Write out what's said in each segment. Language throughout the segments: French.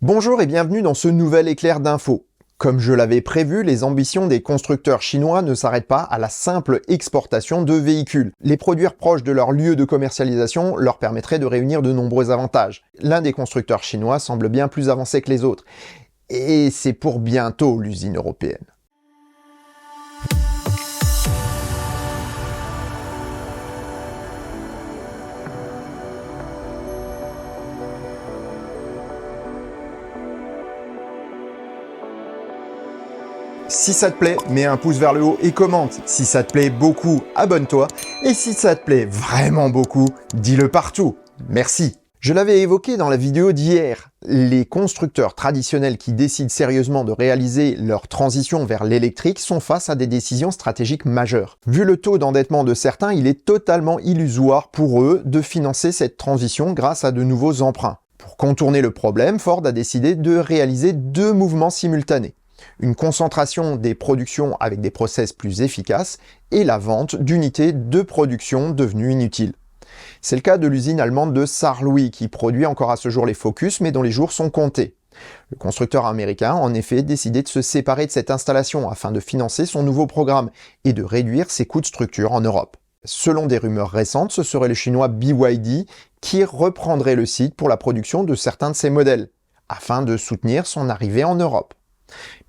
Bonjour et bienvenue dans ce nouvel éclair d'infos. Comme je l'avais prévu, les ambitions des constructeurs chinois ne s'arrêtent pas à la simple exportation de véhicules. Les produire proches de leur lieu de commercialisation leur permettrait de réunir de nombreux avantages. L'un des constructeurs chinois semble bien plus avancé que les autres. Et c'est pour bientôt l'usine européenne. Si ça te plaît, mets un pouce vers le haut et commente. Si ça te plaît beaucoup, abonne-toi. Et si ça te plaît vraiment beaucoup, dis-le partout. Merci. Je l'avais évoqué dans la vidéo d'hier. Les constructeurs traditionnels qui décident sérieusement de réaliser leur transition vers l'électrique sont face à des décisions stratégiques majeures. Vu le taux d'endettement de certains, il est totalement illusoire pour eux de financer cette transition grâce à de nouveaux emprunts. Pour contourner le problème, Ford a décidé de réaliser deux mouvements simultanés. Une concentration des productions avec des process plus efficaces et la vente d'unités de production devenues inutiles. C'est le cas de l'usine allemande de Saarlouis qui produit encore à ce jour les Focus mais dont les jours sont comptés. Le constructeur américain a en effet décidé de se séparer de cette installation afin de financer son nouveau programme et de réduire ses coûts de structure en Europe. Selon des rumeurs récentes, ce serait le chinois BYD qui reprendrait le site pour la production de certains de ses modèles, afin de soutenir son arrivée en Europe.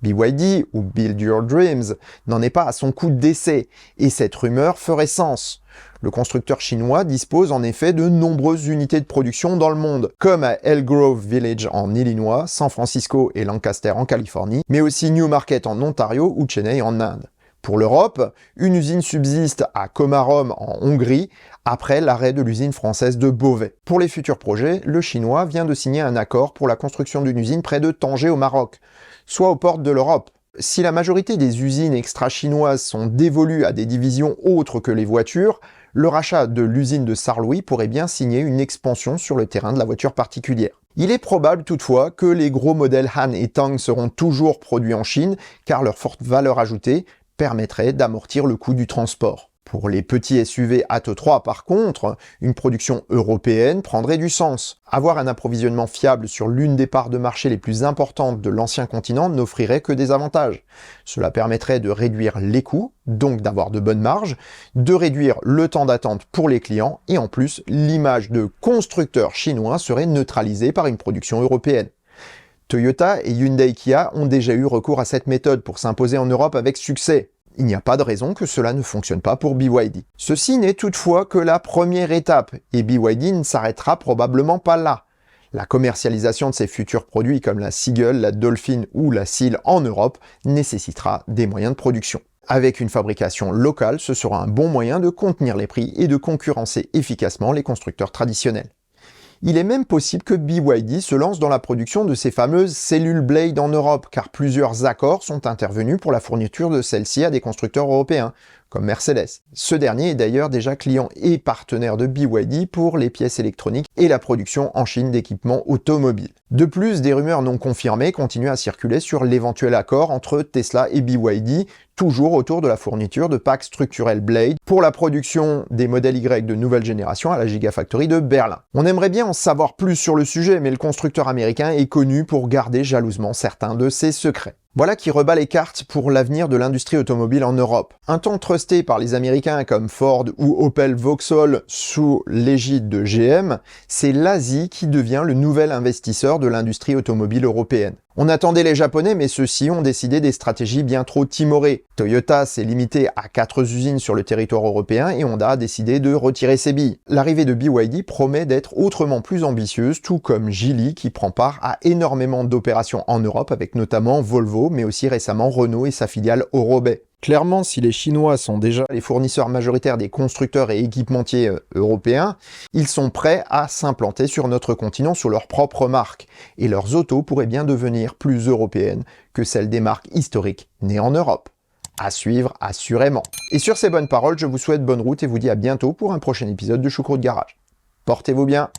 BYD, ou Build Your Dreams, n'en est pas à son coup d'essai, et cette rumeur ferait sens. Le constructeur chinois dispose en effet de nombreuses unités de production dans le monde, comme à Elk Grove Village en Illinois, San Francisco et Lancaster en Californie, mais aussi Newmarket en Ontario ou Chennai en Inde. Pour l'Europe, une usine subsiste à Komárom en Hongrie, après l'arrêt de l'usine française de Beauvais. Pour les futurs projets, le chinois vient de signer un accord pour la construction d'une usine près de Tanger au Maroc, soit aux portes de l'Europe. Si la majorité des usines extra-chinoises sont dévolues à des divisions autres que les voitures, le rachat de l'usine de Saarlouis pourrait bien signer une expansion sur le terrain de la voiture particulière. Il est probable toutefois que les gros modèles Han et Tang seront toujours produits en Chine, car leur forte valeur ajoutée permettrait d'amortir le coût du transport. Pour les petits SUV Atto 3 par contre, une production européenne prendrait du sens. Avoir un approvisionnement fiable sur l'une des parts de marché les plus importantes de l'ancien continent n'offrirait que des avantages. Cela permettrait de réduire les coûts, donc d'avoir de bonnes marges, de réduire le temps d'attente pour les clients, et en plus, l'image de constructeurs chinois serait neutralisée par une production européenne. Toyota et Hyundai Kia ont déjà eu recours à cette méthode pour s'imposer en Europe avec succès. Il n'y a pas de raison que cela ne fonctionne pas pour BYD. Ceci n'est toutefois que la première étape, et BYD ne s'arrêtera probablement pas là. La commercialisation de ses futurs produits comme la Seagull, la Dolphin ou la Seal en Europe nécessitera des moyens de production. Avec une fabrication locale, ce sera un bon moyen de contenir les prix et de concurrencer efficacement les constructeurs traditionnels. Il est même possible que BYD se lance dans la production de ces fameuses cellules Blade en Europe, car plusieurs accords sont intervenus pour la fourniture de celles-ci à des constructeurs européens, comme Mercedes. Ce dernier est d'ailleurs déjà client et partenaire de BYD pour les pièces électroniques et la production en Chine d'équipements automobiles. De plus, des rumeurs non confirmées continuent à circuler sur l'éventuel accord entre Tesla et BYD, toujours autour de la fourniture de packs structurels Blade pour la production des modèles Y de nouvelle génération à la Gigafactory de Berlin. On aimerait bien en savoir plus sur le sujet, mais le constructeur américain est connu pour garder jalousement certains de ses secrets. Voilà qui rebat les cartes pour l'avenir de l'industrie automobile en Europe. Un temps trusté par les Américains comme Ford ou Opel Vauxhall sous l'égide de GM, c'est l'Asie qui devient le nouvel investisseur de l'industrie automobile européenne. On attendait les Japonais, mais ceux-ci ont décidé des stratégies bien trop timorées. Toyota s'est limité à 4 usines sur le territoire européen et Honda a décidé de retirer ses billes. L'arrivée de BYD promet d'être autrement plus ambitieuse, tout comme Geely qui prend part à énormément d'opérations en Europe avec notamment Volvo, mais aussi récemment Renault et sa filiale Aurobay. Clairement, si les Chinois sont déjà les fournisseurs majoritaires des constructeurs et équipementiers européens, ils sont prêts à s'implanter sur notre continent sous leur propre marque, et leurs autos pourraient bien devenir plus européennes que celles des marques historiques nées en Europe. À suivre assurément. Et sur ces bonnes paroles, je vous souhaite bonne route et vous dis à bientôt pour un prochain épisode de Choucroute Garage. Portez-vous bien.